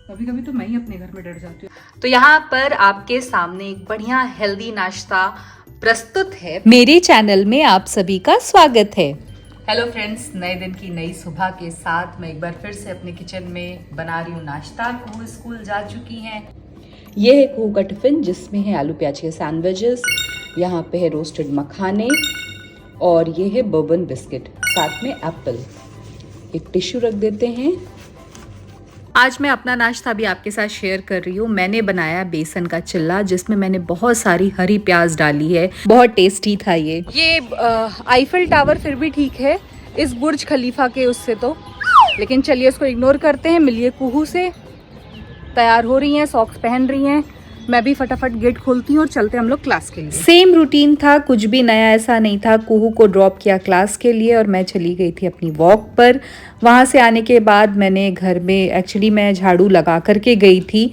कभी कभी तो मैं ही अपने घर में डर जाती हूँ। तो यहाँ पर आपके सामने एक बढ़िया हेल्दी नाश्ता प्रस्तुत है। मेरे चैनल में आप सभी का स्वागत है। हेलो फ्रेंड्स, नए दिन की नई सुबह के साथ मैं एक बार फिर से अपने किचन में बना रही हूँ नाश्ता। कुहू स्कूल जा चुकी हैं। ये है कुहू का टिफिन जिसमें है आलू प्याज के सैंडविचेस, यहाँ पे है रोस्टेड मखाने और ये है बर्बन बिस्किट, साथ में एप्पल। एक टिश्यू रख देते हैं। आज मैं अपना नाश्ता भी आपके साथ शेयर कर रही हूँ। मैंने बनाया बेसन का चिल्ला जिसमें मैंने बहुत सारी हरी प्याज डाली है। बहुत टेस्टी था ये आईफिल टावर फिर भी ठीक है इस बुर्ज खलीफा के उससे तो, लेकिन चलिए उसको इग्नोर करते हैं। मिलिए कुहू से। तैयार हो रही हैं, सॉक्स पहन रही हैं। मैं भी फटाफट गेट खोलती हूँ और चलते हैं हम लोग क्लास के लिए। सेम रूटीन था, कुछ भी नया ऐसा नहीं था। कुहू को ड्रॉप किया क्लास के लिए और मैं चली गई थी अपनी वॉक पर। वहाँ से आने के बाद मैंने घर में एक्चुअली मैं झाड़ू लगा करके गई थी।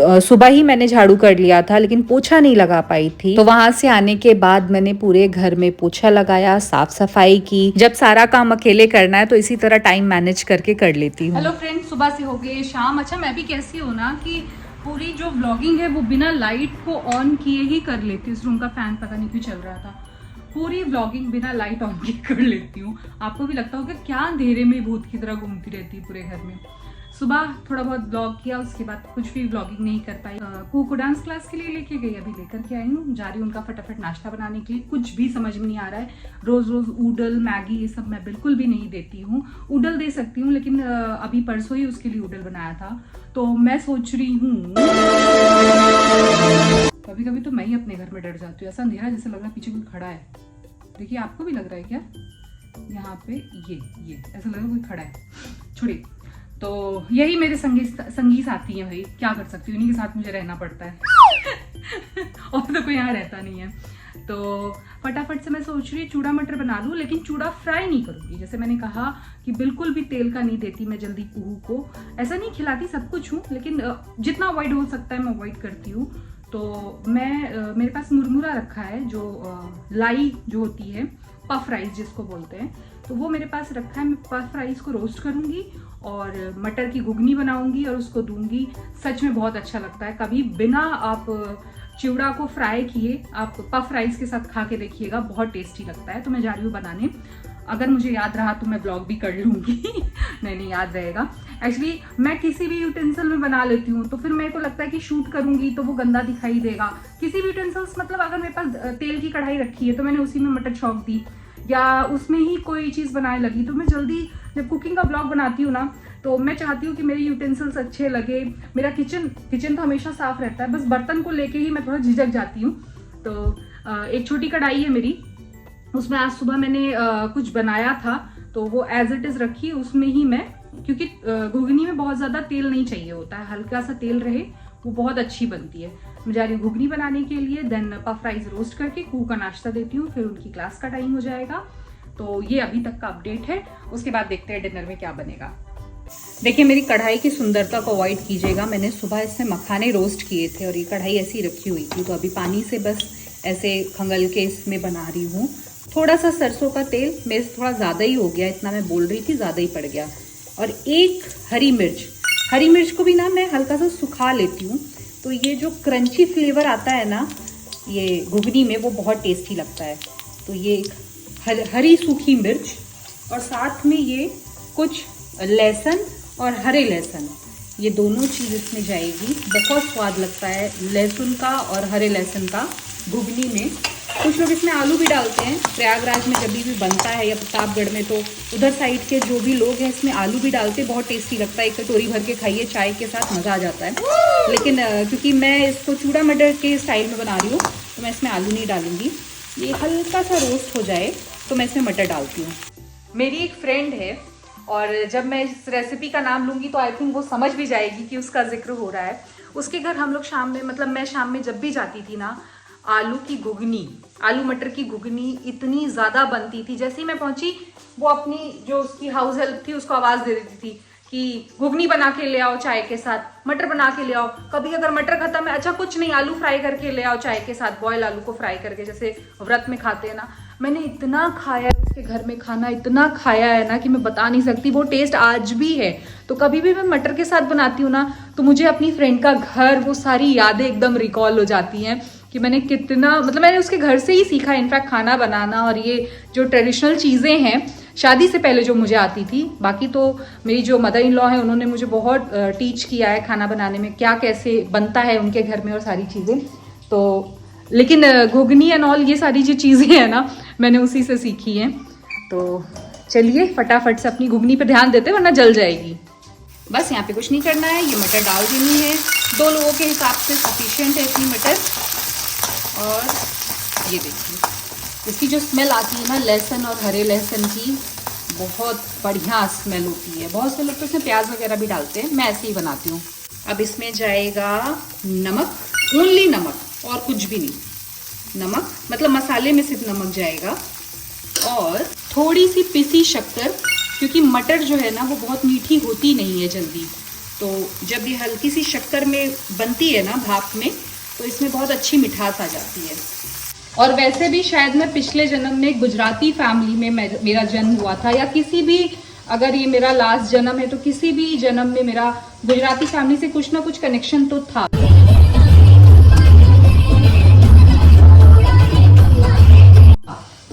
सुबह ही मैंने झाड़ू कर लिया था लेकिन पोछा नहीं लगा पाई थी। तो वहां से आने के बाद मैंने पूरे घर में पोछा लगाया, साफ सफाई की। जब सारा काम अकेले करना है तो इसी तरह टाइम मैनेज करके कर लेती हूँ। हेलो फ्रेंड्स, सुबह से हो गई शाम। अच्छा, मैं भी कैसी हूँ ना कि पूरी जो व्लॉगिंग है वो बिना लाइट को ऑन किए ही कर लेती हूँ। इस रूम का फैन पता नहीं क्यों चल रहा था। पूरी व्लॉगिंग बिना लाइट ऑन किए कर लेती हूँ। आपको भी लगता होगा क्या अंधेरे में भूत की तरह घूमती रहती है पूरे घर में। सुबह थोड़ा बहुत ब्लॉग किया, उसके बाद कुछ भी ब्लॉगिंग नहीं कर पाई। कुहू को डांस क्लास के लिए लेके गई, अभी लेकर के आई हूँ। जा रही हूँ उनका फटाफट नाश्ता बनाने के लिए। कुछ भी समझ में नहीं आ रहा है। रोज रोज ऊडल मैगी ये सब मैं बिल्कुल भी नहीं देती हूँ। ऊडल दे सकती हूँ लेकिन अभी परसों ही उसके लिए ऊडल बनाया था। तो मैं सोच रही हूँ, कभी कभी तो मैं ही अपने घर में डर जाती हूँ। ऐसा अंधेरा जैसे लग रहा है पीछे कोई खड़ा है। देखिए, आपको भी लग रहा है क्या? यहाँ पे ये ऐसा लग रहा है कोई खड़ा है। छोड़िए। तो यही मेरे संगी साथी हैं भाई, क्या कर सकती हूँ, इन्हीं के साथ मुझे रहना पड़ता है। और तो कोई यहाँ रहता नहीं है। तो फटाफट से मैं सोच रही हूँ चूड़ा मटर बना लूँ, लेकिन चूड़ा फ्राई नहीं करूँगी। जैसे मैंने कहा कि बिल्कुल भी तेल का नहीं देती मैं जल्दी कुहू को। ऐसा नहीं, खिलाती सब कुछ हूँ लेकिन जितना अवॉइड हो सकता है मैं अवॉइड करती हूँ। तो मैं मेरे पास मुरमुरा रखा है, जो लाई जो होती है, पफ राइस जिसको बोलते हैं, तो वो मेरे पास रखा है। मैं पफ राइस को रोस्ट करूँगी और मटर की घुगनी बनाऊंगी और उसको दूंगी। सच में बहुत अच्छा लगता है। कभी बिना आप चिवड़ा को फ्राई किए आप पफ राइस के साथ खा के देखिएगा, बहुत टेस्टी लगता है। तो मैं जा रही हूँ बनाने। अगर मुझे याद रहा तो मैं ब्लॉग भी कर लूँगी। नहीं याद रहेगा। एक्चुअली मैं किसी भी यूटेंसिल में बना लेती हूँ तो फिर मेरे को लगता है कि शूट करूँगी तो वो गंदा दिखाई देगा। किसी भी यूटेंसिल्स, मतलब अगर मेरे पास तेल की कढ़ाई रखी है तो मैंने उसी में मटर छौंक दी या उसमें ही कोई चीज़ बनाने लगी, तो मैं जल्दी जब कुकिंग का ब्लॉग बनाती हूँ ना तो मैं चाहती हूँ कि मेरे यूटेंसिल्स अच्छे लगे। मेरा किचन तो हमेशा साफ रहता है, बस बर्तन को लेके ही मैं थोड़ा झिझक जाती हूँ। तो एक छोटी कढ़ाई है मेरी, उसमें आज सुबह मैंने कुछ बनाया था तो वो एज इट इज़ रखी। उसमें ही मैं, क्योंकि घुगनी में बहुत ज़्यादा तेल नहीं चाहिए होता है, हल्का सा तेल रहे वो बहुत अच्छी बनती है। मैं जा रही हूँ घुगनी बनाने के लिए। देन पफ राइस रोस्ट करके कुहू का नाश्ता देती हूँ, फिर उनकी क्लास का टाइम हो जाएगा। तो ये अभी तक का अपडेट है। उसके बाद देखते हैं डिनर में क्या बनेगा। देखिए, मेरी कढ़ाई की सुंदरता को अवॉइड कीजिएगा। मैंने सुबह इसमें मखाने रोस्ट किए थे और ये कढ़ाई ऐसी रखी हुई थी, तो अभी पानी से बस ऐसे खंगल के इसमें बना रही हूँ। थोड़ा सा सरसों का तेल मेरे से थोड़ा ज़्यादा ही हो गया, इतना मैं बोल रही थी ज़्यादा ही पड़ गया। और एक हरी मिर्च को भी ना मैं हल्का सा सुखा लेती हूँ, तो ये जो क्रंची फ्लेवर आता है ना ये घुगनी में, वो बहुत टेस्टी लगता है। तो ये हरी सूखी मिर्च और साथ में ये कुछ लहसुन और हरे लहसुन, ये दोनों चीज़ इसमें जाएगी। बहुत स्वाद लगता है लहसुन का और हरे लहसुन का घुगनी में। कुछ लोग इसमें आलू भी डालते हैं। प्रयागराज में जब भी बनता है या प्रतापगढ़ में, तो उधर साइड के जो भी लोग हैं इसमें आलू भी डालते हैं। बहुत टेस्टी लगता है। एक कटोरी भर के खाइए चाय के साथ, मज़ा आ जाता है। लेकिन क्योंकि मैं इसको चूड़ा मटर के स्टाइल में बना रही हूँ तो मैं इसमें आलू नहीं डालूंगी। ये हल्का सा रोस्ट हो जाए तो मैं इसमें मटर डालती हूँ। मेरी एक फ्रेंड है और जब मैं इस रेसिपी का नाम लूँगी तो आई थिंक वो समझ भी जाएगी कि उसका जिक्र हो रहा है। उसके घर हम लोग शाम में, मतलब मैं शाम में जब भी जाती थी ना, आलू मटर की घुगनी इतनी ज़्यादा बनती थी। जैसे ही मैं पहुंची वो अपनी जो उसकी हाउस हेल्प थी उसको आवाज़ दे देती थी कि घुगनी बना के ले आओ चाय के साथ, मटर बना के ले आओ। कभी अगर मटर खत्म है, अच्छा कुछ नहीं, आलू फ्राई करके ले आओ चाय के साथ, बॉयल आलू को फ्राई करके, जैसे व्रत में खाते हैं ना। मैंने इतना खाया है उसके घर में खाना, इतना खाया है ना कि मैं बता नहीं सकती। वो टेस्ट आज भी है। तो कभी भी मैं मटर के साथ बनाती हूँ ना तो मुझे अपनी फ्रेंड का घर, वो सारी यादें एकदम रिकॉल हो जाती हैं कि मैंने कितना, मतलब मैंने उसके घर से ही सीखा इनफैक्ट खाना बनाना। और ये जो ट्रेडिशनल चीज़ें हैं शादी से पहले जो मुझे आती थी, बाकी तो मेरी जो मदर इन लॉ है उन्होंने मुझे बहुत टीच किया है खाना बनाने में, क्या कैसे बनता है उनके घर में और सारी चीज़ें। तो लेकिन घुगनी एंड ऑल ये सारी जो चीज़ें हैं ना मैंने उसी से सीखी हैं। तो चलिए फटाफट से अपनी घुगनी पे ध्यान देते वरना जल जाएगी। बस यहाँ पे कुछ नहीं करना है, ये मटर डाल देनी है। 2 लोगों के हिसाब से सफिशिएंट है इतनी मटर। और ये देखिए इसकी जो स्मेल आती है ना लहसुन और हरे लहसुन की, बहुत बढ़िया स्मेल होती है। बहुत से लोग तो इसमें प्याज वगैरह भी डालते हैं, मैं ऐसे ही बनाती हूँ। अब इसमें जाएगा नमक, ओनली नमक और कुछ भी नहीं। नमक मतलब मसाले में सिर्फ नमक जाएगा। और थोड़ी सी पिसी शक्कर, क्योंकि मटर जो है ना वो बहुत मीठी होती नहीं है जल्दी। तो जब ये हल्की सी शक्कर में बनती है ना भाप में, तो इसमें बहुत अच्छी मिठास आ जाती है। और वैसे भी शायद मैं पिछले जन्म में गुजराती फैमिली में मेरा जन्म हुआ था, या किसी भी, अगर ये मेरा लास्ट जन्म है तो किसी भी जन्म में मेरा गुजराती फैमिली से कुछ ना कुछ कनेक्शन तो था।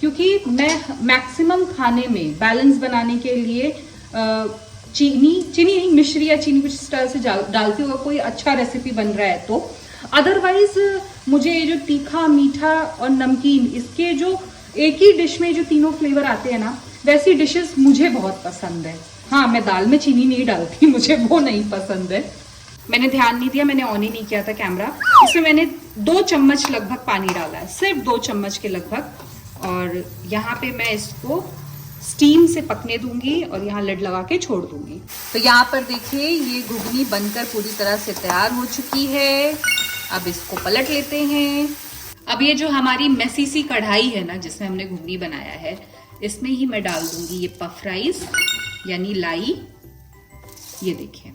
क्योंकि मैं मैक्सिमम खाने में बैलेंस बनाने के लिए चीनी नहीं, मिश्री या चीनी कुछ इस तरह से डालती हूँ। कोई अच्छा रेसिपी बन रहा है तो। अदरवाइज मुझे ये जो तीखा, मीठा और नमकीन, इसके जो एक ही डिश में जो तीनों फ्लेवर आते हैं ना, वैसी डिशेस मुझे बहुत पसंद है। हाँ, मैं दाल में चीनी नहीं डालती, मुझे वो नहीं पसंद है। मैंने ध्यान नहीं दिया, मैंने ऑन ही नहीं किया था कैमरा। इसमें मैंने 2 चम्मच लगभग पानी डाला है, सिर्फ 2 चम्मच के लगभग। और यहाँ पे मैं इसको स्टीम से पकने दूंगी और यहाँ लिड लगा के छोड़ दूंगी। तो यहाँ पर देखिए ये घुगनी बनकर पूरी तरह से तैयार हो चुकी है। अब इसको पलट लेते हैं। अब ये जो हमारी मेसी सी कढ़ाई है ना जिसमें हमने घुगनी बनाया है, इसमें ही मैं डाल दूंगी ये पफ राइस यानी लाई। ये देखिए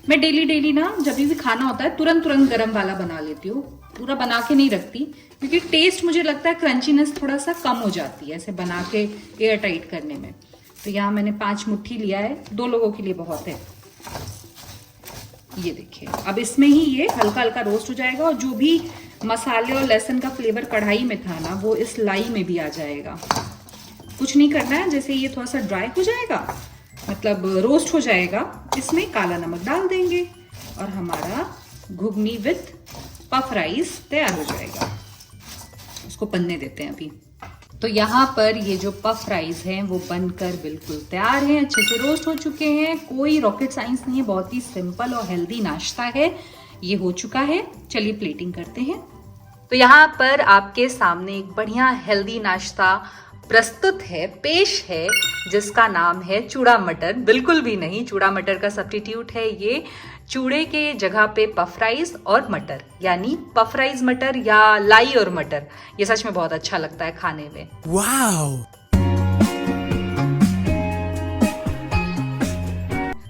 मैं डेली ना जब भी खाना होता है तुरंत गरम वाला बना लेती हूँ, पूरा बना के नहीं रखती, क्योंकि टेस्ट मुझे लगता है क्रंचीनेस थोड़ा सा कम हो जाती है ऐसे बना के एयर टाइट करने में। तो यहाँ मैंने 5 मुट्ठी लिया है, 2 लोगों के लिए बहुत है। ये देखिए अब इसमें ही ये हल्का हल्का रोस्ट हो जाएगा और जो भी मसाले और लहसुन का फ्लेवर कढ़ाई में था ना वो इस लाई में भी आ जाएगा। कुछ नहीं करना है, जैसे ये थोड़ा सा ड्राई हो जाएगा, मतलब रोस्ट हो जाएगा, इसमें काला नमक डाल देंगे और हमारा घुगनी विथ पफ राइस तैयार हो जाएगा। उसको बनने देते हैं अभी। तो यहाँ पर ये जो पफ राइस हैं वो बनकर बिल्कुल तैयार हैं, अच्छे से रोस्ट हो चुके हैं। कोई रॉकेट साइंस नहीं है, बहुत ही सिंपल और हेल्दी नाश्ता है। ये हो चुका है, चलिए प्लेटिंग करते हैं। तो यहाँ पर आपके सामने एक बढ़िया हेल्दी नाश्ता प्रस्तुत है, पेश है, जिसका नाम है चूड़ा मटर। बिल्कुल भी नहीं, चूड़ा मटर का सब्स्टिट्यूट है ये। चूड़े के जगह पे पफ राइस और मटर, यानी पफ राइस मटर या लाई और मटर। ये सच में बहुत अच्छा लगता है खाने में। वाओ!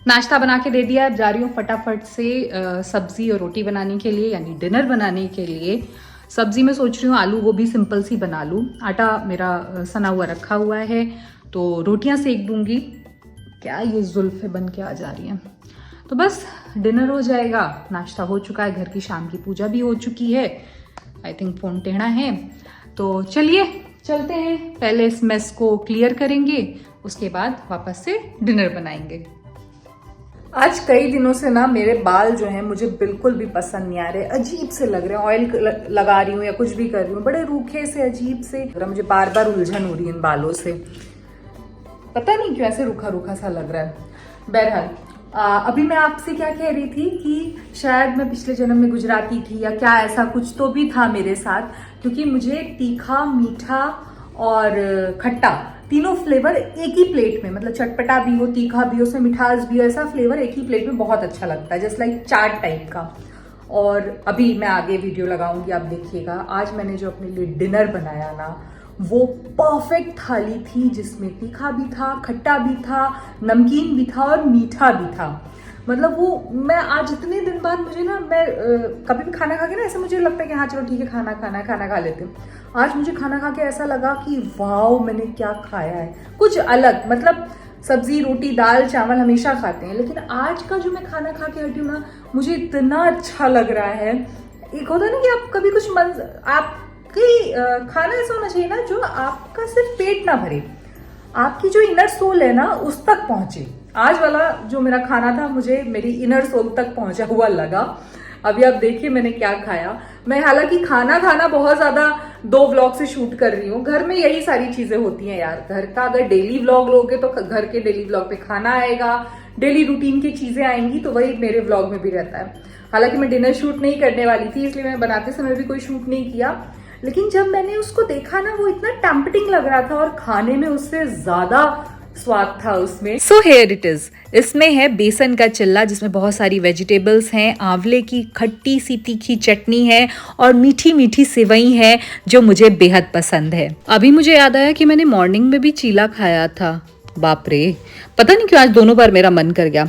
नाश्ता बना के दे दिया, अब जा रही हूँ फटाफट से सब्जी और रोटी बनाने के लिए, यानी डिनर बनाने के लिए। सब्जी में सोच रही हूँ आलू गोभी सिंपल सी बना लूँ। आटा मेरा सना हुआ रखा हुआ है, तो रोटियां सेक दूंगी। क्या ये जुल्फे बन के आ जा रही हैं। तो बस डिनर हो जाएगा, नाश्ता हो चुका है, घर की शाम की पूजा भी हो चुकी है। आई थिंक फोन टेढ़ा है, तो चलिए चलते हैं। पहले इस मेस को क्लियर करेंगे, उसके बाद वापस से डिनर बनाएंगे। आज कई दिनों से ना मेरे बाल जो हैं मुझे बिल्कुल भी पसंद नहीं आ रहे, अजीब से लग रहे हैं। ऑयल लगा रही हूँ या कुछ भी कर रही हूँ, बड़े रूखे से, अजीब से। मुझे बार बार उलझन हो रही है इन बालों से, पता नहीं क्यों ऐसे रूखा रूखा सा लग रहा है। बहरहाल अभी मैं आपसे क्या कह रही थी कि शायद मैं पिछले जन्म में गुजराती थी या क्या, ऐसा कुछ तो भी था मेरे साथ, क्योंकि मुझे तीखा, मीठा और खट्टा तीनों फ्लेवर एक ही प्लेट में, मतलब चटपटा भी हो, तीखा भी हो, उसमें मिठास भी हो, ऐसा फ्लेवर एक ही प्लेट में बहुत अच्छा लगता है, जस्ट लाइक चाट टाइप का। और अभी मैं आगे वीडियो लगाऊंगी, आप देखिएगा। आज मैंने जो अपने लिए डिनर बनाया ना, वो परफेक्ट थाली थी, जिसमें तीखा भी था, खट्टा भी था, नमकीन भी था और मीठा भी था। मतलब वो मैं आज इतने दिन बाद मुझे ना, मैं कभी भी खाना खा के ना ऐसे मुझे लगता है कि हाँ चलो ठीक है खाना खाना है, खाना खा लेते हैं। आज मुझे खाना खा के ऐसा लगा कि वाओ मैंने क्या खाया है, कुछ अलग। मतलब सब्जी रोटी दाल चावल हमेशा खाते हैं, लेकिन आज का जो मैं खाना खा के हटी हूँ ना, मुझे इतना अच्छा लग रहा है। एक होता है ना कि आप कभी कुछ आपकी खाना ऐसा होना चाहिए ना जो आपका सिर्फ पेट ना भरे, आपकी जो इनर सोल है ना उस तक पहुंचे। आज वाला जो मेरा खाना था मुझे मेरी इनर सोल तक पहुंचा हुआ लगा। अभी आप देखिए मैंने क्या खाया। मैं हालांकि खाना बहुत ज्यादा 2 व्लॉग से शूट कर रही हूँ। घर में यही सारी चीजें होती हैं यार। घर का अगर डेली व्लॉग लोगे तो घर के डेली व्लॉग पे खाना आएगा, डेली रूटीन की चीजें आएंगी, तो वही मेरे व्लॉग में भी रहता है। हालांकि मैं डिनर शूट नहीं करने वाली थी, इसलिए मैं बनाते समय भी कोई शूट नहीं किया, लेकिन जब मैंने उसको देखा ना वो इतना टेम्पटिंग लग रहा था और खाने में उससे ज्यादा स्वाद था उसमें। So here it is. इसमें है बेसन का चिल्ला जिसमें बहुत सारी वेजिटेबल्स हैं, आंवले की खट्टी सी तीखी चटनी है और मीठी मीठी सेवई है जो मुझे बेहद पसंद है। अभी मुझे याद आया कि मैंने मॉर्निंग में भी चीला खाया था। बाप रे, पता नहीं क्यों आज दोनों बार मेरा मन कर गया।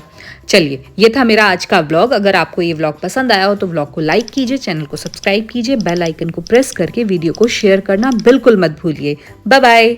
चलिए, ये था मेरा आज का व्लॉग। अगर आपको ये व्लॉग पसंद आया हो तो व्लॉग को लाइक कीजिए, चैनल को सब्सक्राइब कीजिए, बेल आइकन को प्रेस करके वीडियो को शेयर करना बिल्कुल मत भूलिए। Bye bye.